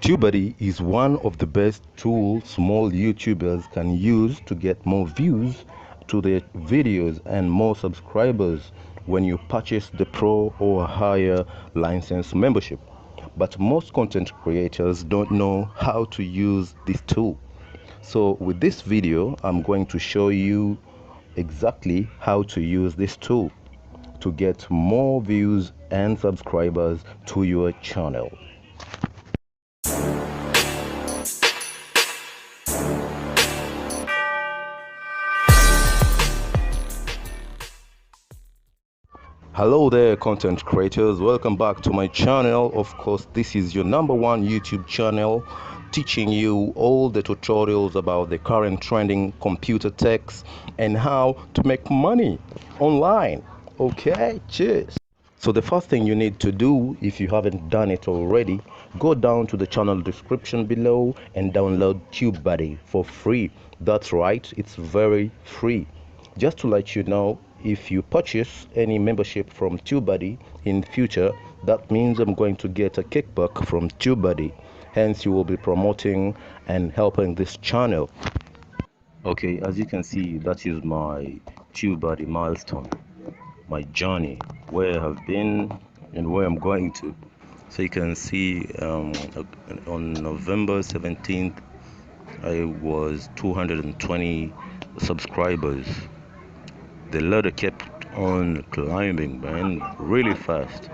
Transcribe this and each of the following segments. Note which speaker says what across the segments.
Speaker 1: Tubebuddy is one of the best tools small YouTubers can use to get more views to their videos and more subscribers when you purchase the pro or higher license membership. But most content creators don't know how to use this tool. So with this video, I'm going to show you exactly how to use this tool to get more views and subscribers to your channel. Hello there, content creators. Welcome back to my channel. Of course, this is your #1 YouTube channel teaching you all the tutorials about the current trending computer techs and how to make money online. Okay, cheers. So the first thing you need to do, if you haven't done it already, go down to the channel description below and download Tubebuddy for free. That's right, it's very free. Just to let you know, if you purchase any membership from Tubebuddy in future, that means I'm going to get a kickback from Tubebuddy. Hence, you will be promoting and helping this channel. Okay, as you can see, that is my Tubebuddy milestone, my journey, where I have been and where I'm going to. So you can see on November 17th, I was 220 subscribers. The ladder kept on climbing, man, really fast.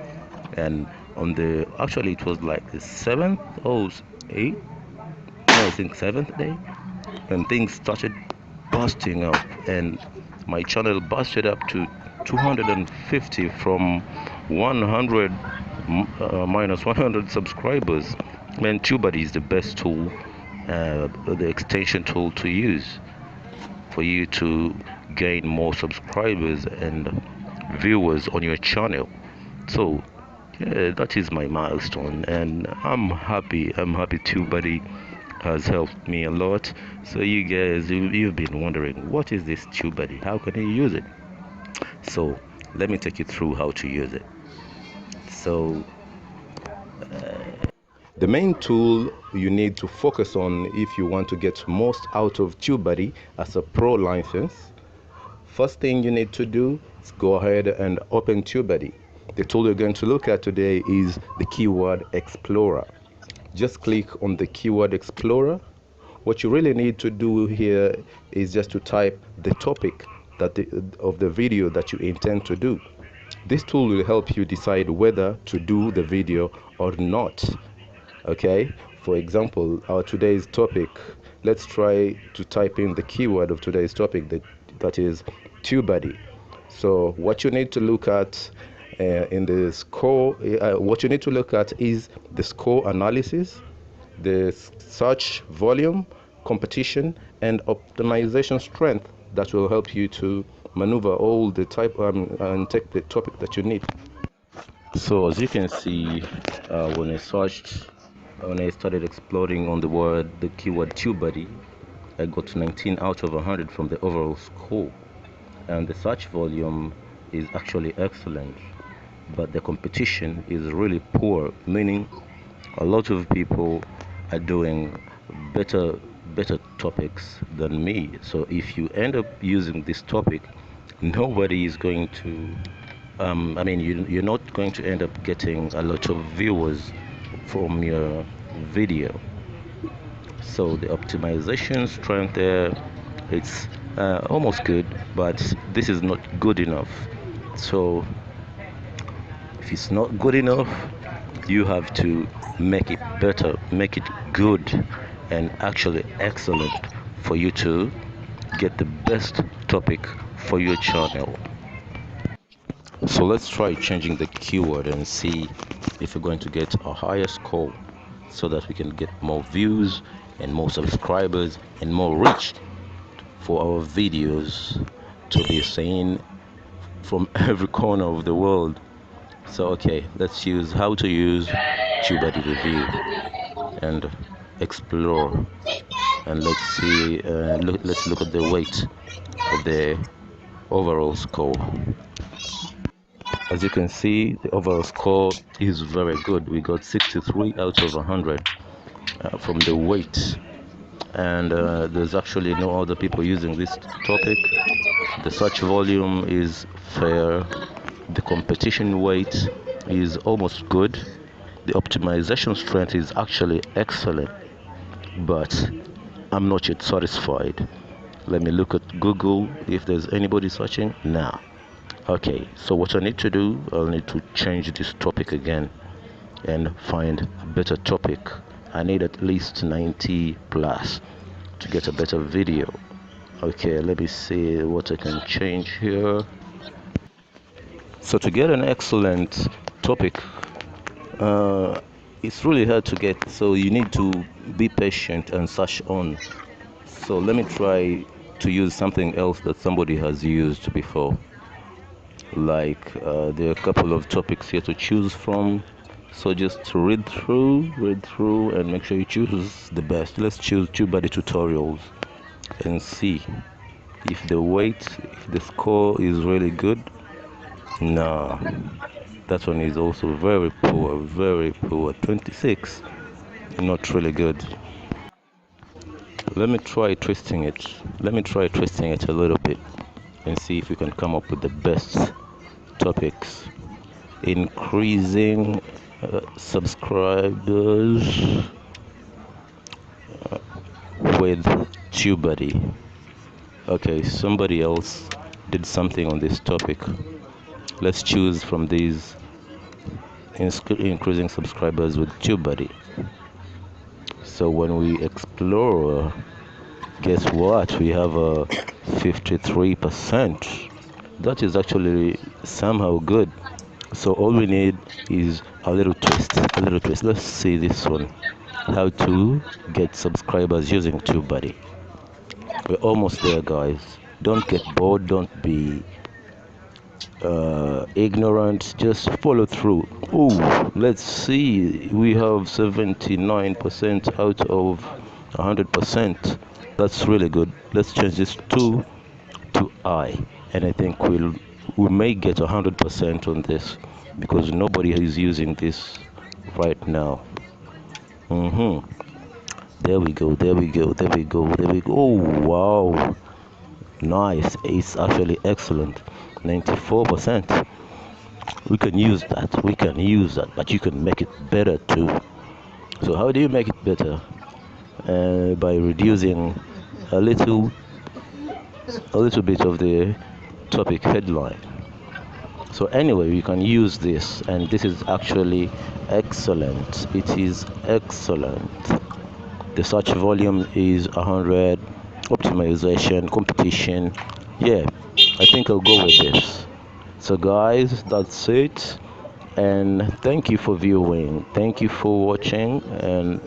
Speaker 1: And on the actually it was like the 7th or 8th, no, I think 7th day, and things started busting up, and my channel busted up to 250 from 100 minus 100 subscribers. Man, Tubebuddy is the best tool, the extension tool to use for you to gain more subscribers and viewers on your channel. So yeah, that is my milestone, and I'm happy. Tubebuddy has helped me a lot. So you guys, you've been wondering, what is this Tubebuddy? How can I use it? So let me take you through how to use it. So the main tool you need to focus on if you want to get most out of Tubebuddy as a pro license, first thing you need to do is go ahead and open Tubebuddy. The tool you're going to look at today is the Keyword Explorer. Just click on the Keyword Explorer. What you really need to do here is just to type the topic of the video that you intend to do. This tool will help you decide whether to do the video or not. Okay, for example, our today's topic, let's try to type in the keyword of today's topic, that is Tubebuddy. So what you need to look at in the score, what you need to look at is the score analysis, the search volume, competition, and optimization strength that will help you to maneuver all the type and take the topic that you need. So as you can see, when I started exploring on the keyword Tubebuddy, I got 19 out of 100 from the overall score, and the search volume is actually excellent, but the competition is really poor, meaning a lot of people are doing better topics than me. So if you end up using this topic, nobody is going to you're not going to end up getting a lot of viewers from your video. So the optimization strength there, it's almost good, but this is not good enough. So if it's not good enough, you have to make it better, make it good and actually excellent for you to get the best topic for your channel. So let's try changing the keyword and see if we're going to get a higher score, so that we can get more views and more subscribers and more reach for our videos to be seen from every corner of the world. So okay, let's use how to use Tubebuddy review and explore, and let's see, let's look at the weight of the overall score. As you can see, the overall score is very good. We got 63 out of 100. from the weight, and there's actually no other people using this topic. The search volume is fair, the competition weight is almost good, the optimization strength is actually excellent, but I'm not yet satisfied. Let me look at Google if there's anybody searching now. Okay, so what I need to do, I'll need to change this topic again and find a better topic. I need at least 90 plus to get a better video. Okay, let me see what I can change here. So to get an excellent topic, it's really hard to get, so you need to be patient and search on. So let me try to use something else that somebody has used before. Like there are a couple of topics here to choose from, so just read through and make sure you choose the best. Let's choose Tubebuddy tutorials and see if the score is really good. Nah, that one is also very poor. 26, not really good. Let me try twisting it a little bit and see if we can come up with the best topics. Increasing subscribers with Tubebuddy. Okay, somebody else did something on this topic. Let's choose from these: increasing subscribers with Tubebuddy. So when we explore, guess what? We have a 53%. That is actually somehow good. So all we need is a little twist. Let's see this one: how to get subscribers using Tubebuddy. We're almost there, guys. Don't get bored, don't be ignorant, just follow through. Oh, let's see, we have 79% out of 100%. That's really good. Let's change this to I, and I think we may get 100% on this because nobody is using this right now. There we go. Oh wow, nice. It's actually excellent. 94%. We can use that, but you can make it better too. So how do you make it better? By reducing a little bit of the topic headline. So anyway, we can use this, and this is actually excellent. It is excellent. The search volume is 100. Optimization, competition. Yeah, I think I'll go with this. So guys, that's it. And thank you for viewing. Thank you for watching. And